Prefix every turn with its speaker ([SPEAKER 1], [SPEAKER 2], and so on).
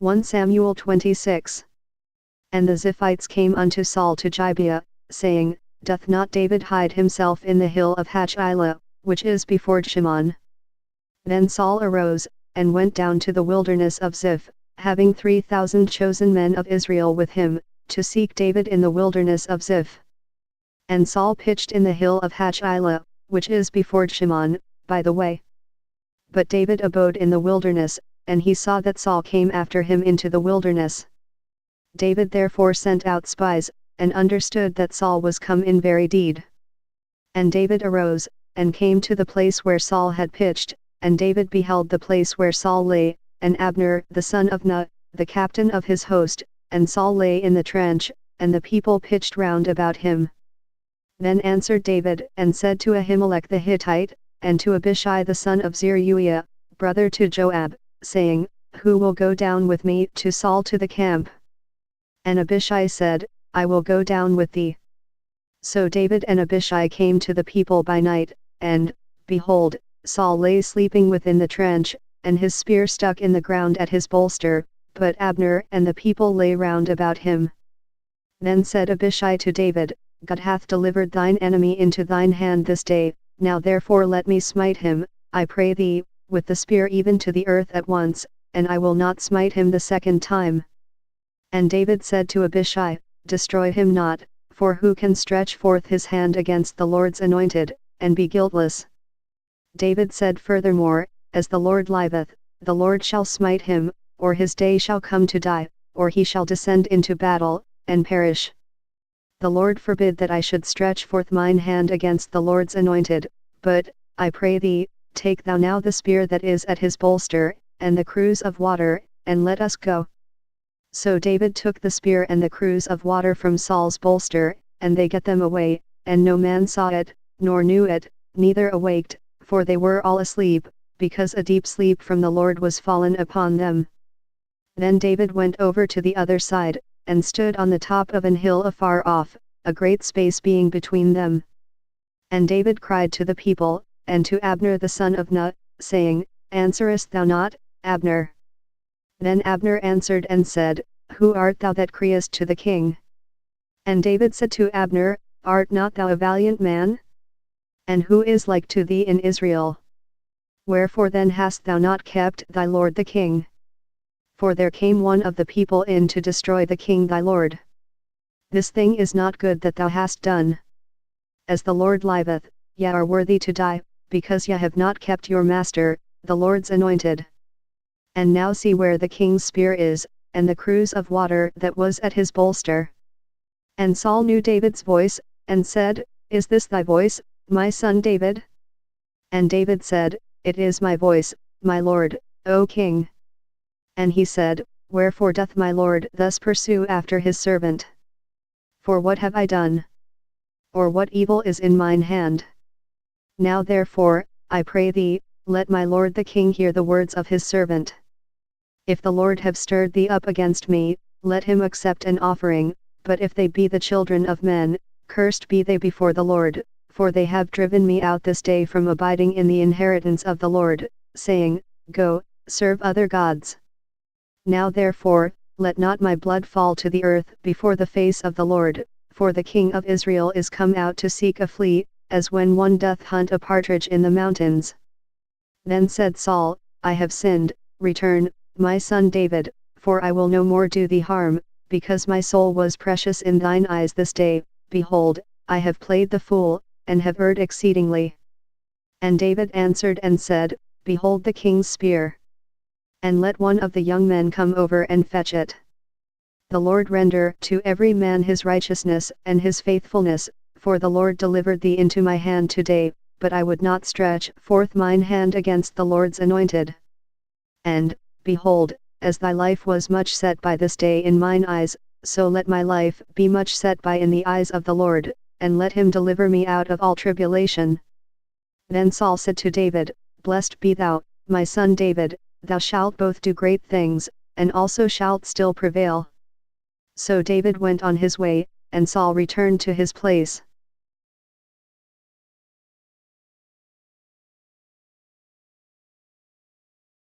[SPEAKER 1] 1 Samuel 26. And the Ziphites came unto Saul to Gibeah, saying, Doth not David hide himself in the hill of Hachilah, which is before Shimon? Then Saul arose, and went down to the wilderness of Ziph, having 3,000 chosen men of Israel with him, to seek David in the wilderness of Ziph. And Saul pitched in the hill of Hachilah, which is before Shimon, by the way. But David abode in the wilderness, and he saw that Saul came after him into the wilderness. David therefore sent out spies, and understood that Saul was come in very deed. And David arose, and came to the place where Saul had pitched, and David beheld the place where Saul lay, and Abner the son of Ner, the captain of his host, and Saul lay in the trench, and the people pitched round about him. Then answered David, and said to Ahimelech the Hittite, and to Abishai the son of Zeruiah, brother to Joab, saying, Who will go down with me to Saul to the camp? And Abishai said, I will go down with thee. So David and Abishai came to the people by night, and, behold, Saul lay sleeping within the trench, and his spear stuck in the ground at his bolster, but Abner and the people lay round about him. Then said Abishai to David, God hath delivered thine enemy into thine hand this day, now therefore let me smite him, I pray thee, with the spear even to the earth at once, and I will not smite him the second time. And David said to Abishai, Destroy him not, for who can stretch forth his hand against the Lord's anointed, and be guiltless? David said furthermore, As the Lord liveth, the Lord shall smite him, or his day shall come to die, or he shall descend into battle, and perish. The Lord forbid that I should stretch forth mine hand against the Lord's anointed, but, I pray thee, take thou now the spear that is at his bolster, and the cruse of water, and let us go. So David took the spear and the cruse of water from Saul's bolster, and they got them away, and no man saw it, nor knew it, neither awaked, for they were all asleep, because a deep sleep from the Lord was fallen upon them. Then David went over to the other side, and stood on the top of an hill afar off, a great space being between them. And David cried to the people, and to Abner the son of Ner, saying, Answerest thou not, Abner? Then Abner answered and said, Who art thou that criest to the king? And David said to Abner, Art not thou a valiant man? And who is like to thee in Israel? Wherefore then hast thou not kept thy lord the king? For there came one of the people in to destroy the king thy lord. This thing is not good that thou hast done. As the Lord liveth, ye are worthy to die, because ye have not kept your master, the Lord's anointed. And now see where the king's spear is, and the cruse of water that was at his bolster. And Saul knew David's voice, and said, Is this thy voice, my son David? And David said, It is my voice, my lord, O king. And he said, Wherefore doth my lord thus pursue after his servant? For what have I done? Or what evil is in mine hand? Now therefore, I pray thee, let my lord the king hear the words of his servant. If the Lord have stirred thee up against me, let him accept an offering, but if they be the children of men, cursed be they before the Lord, for they have driven me out this day from abiding in the inheritance of the Lord, saying, Go, serve other gods. Now therefore, let not my blood fall to the earth before the face of the Lord, for the king of Israel is come out to seek a flea, as when one doth hunt a partridge in the mountains. Then said Saul, I have sinned, return, my son David, for I will no more do thee harm, because my soul was precious in thine eyes this day, behold, I have played the fool, and have erred exceedingly. And David answered and said, Behold the king's spear. And let one of the young men come over and fetch it. The Lord render to every man his righteousness and his faithfulness, for the Lord delivered thee into my hand today, but I would not stretch forth mine hand against the Lord's anointed. And, behold, as thy life was much set by this day in mine eyes, so let my life be much set by in the eyes of the Lord, and let him deliver me out of all tribulation. Then Saul said to David, Blessed be thou, my son David, thou shalt both do great things, and also shalt still prevail. So David went on his way, and Saul returned to his place.